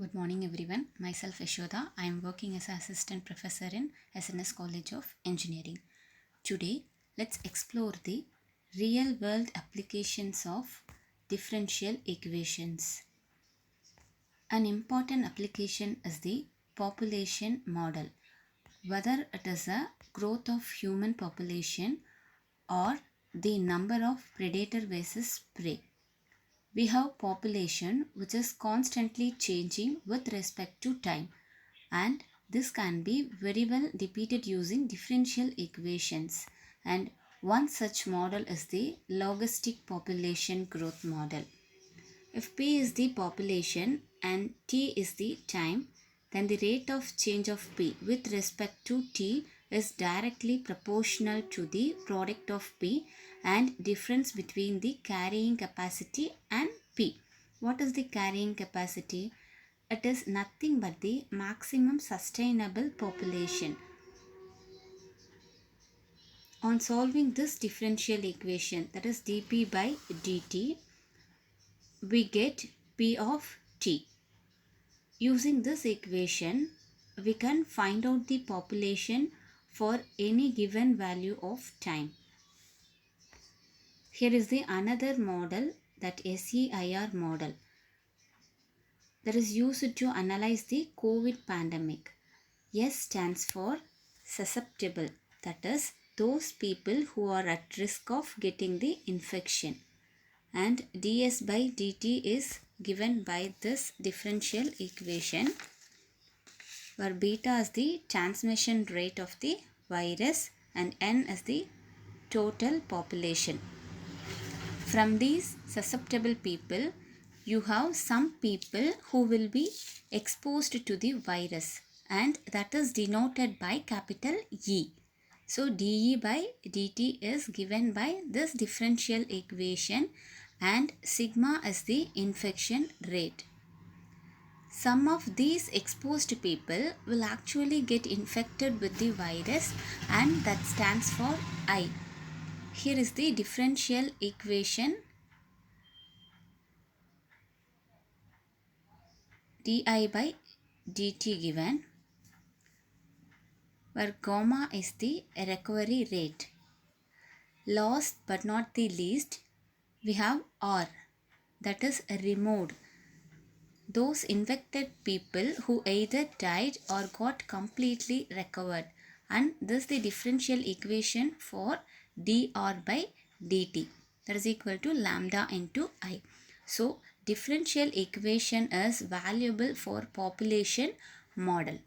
Good morning, everyone. Myself Yasodha. I am working as an assistant professor in SNS College of Engineering. Today, let's explore the real world applications of differential equations. An important application is the population model. Whether it is a growth of human population or the number of predator versus prey. We have population which is constantly changing with respect to time, and this can be very well depicted using differential equations, and one such model is the logistic population growth model. If P is the population and T is the time, then the rate of change of P with respect to T is directly proportional to the product of P and difference between the carrying capacity and P. What is the carrying capacity? It is nothing but the maximum sustainable population. On solving this differential equation, that is dP by dt, we get P of T. Using this equation, we can find out the population for any given value of time. Here is the another model, that SEIR model, that is used to analyze the COVID pandemic. S stands for susceptible, that is those people who are at risk of getting the infection, and ds by dt is given by this differential equation, where beta is the transmission rate of the virus and n is the total population. From these susceptible people, you have some people who will be exposed to the virus, and that is denoted by capital E. So dE by dt is given by this differential equation, and sigma is the infection rate. Some of these exposed people will actually get infected with the virus, and that stands for I. Here is the differential equation, di by dt given, where gamma is the recovery rate. Last but not the least, we have R, that is removed. Those infected people who either died or got completely recovered, and this is the differential equation for dr by dt, that is equal to lambda into I. So differential equation is valuable for population model.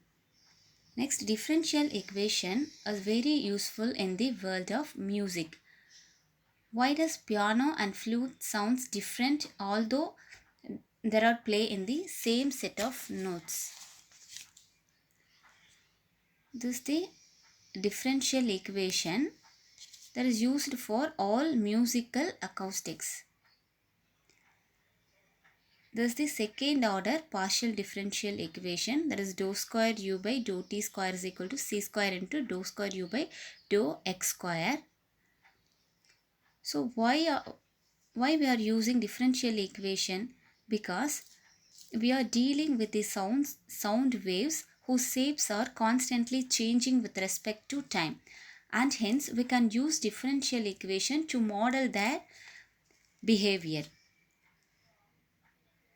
Next, differential equation is very useful in the world of music. Why does piano and flute sounds different although there are play in the same set of notes? This is the differential equation that is used for all musical acoustics. This is the second order partial differential equation, that is dou square u by dou t square is equal to c square into dou square u by dou x square. So why we are using differential equation? Because we are dealing with the sound waves whose shapes are constantly changing with respect to time, and hence we can use differential equation to model their behavior.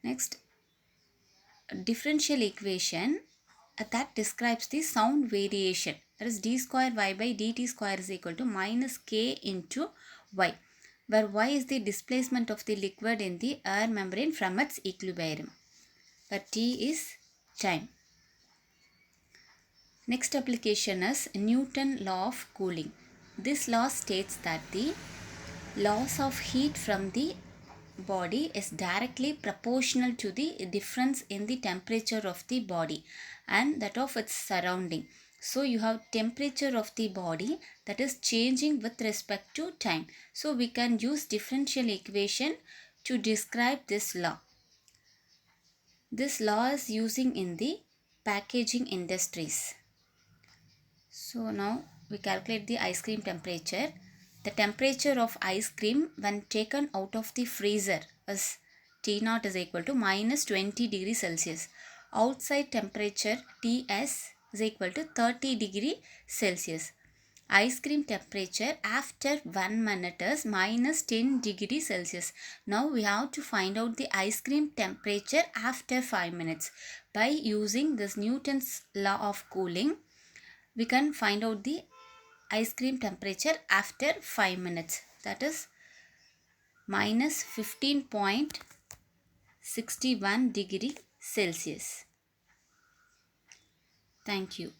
Next, differential equation that describes the sound variation, that is d square y by dt square is equal to minus k into y, where y is the displacement of the liquid in the air membrane from its equilibrium, where t is time. Next application is Newton's law of cooling. This law states that the loss of heat from the body is directly proportional to the difference in the temperature of the body and that of its surrounding. So you have temperature of the body that is changing with respect to time. So we can use differential equation to describe this law. This law is using in the packaging industries. So now we calculate the ice cream temperature. The temperature of ice cream when taken out of the freezer is T0 is equal to minus 20 degrees Celsius. outside temperature Ts is equal to 30 degree Celsius. Ice cream temperature after 1 minute is minus 10 degree Celsius. Now we have to find out the ice cream temperature after 5 minutes. By using this Newton's law of cooling, we can find out the ice cream temperature after 5 minutes. That is minus 15.61 degree Celsius. Thank you.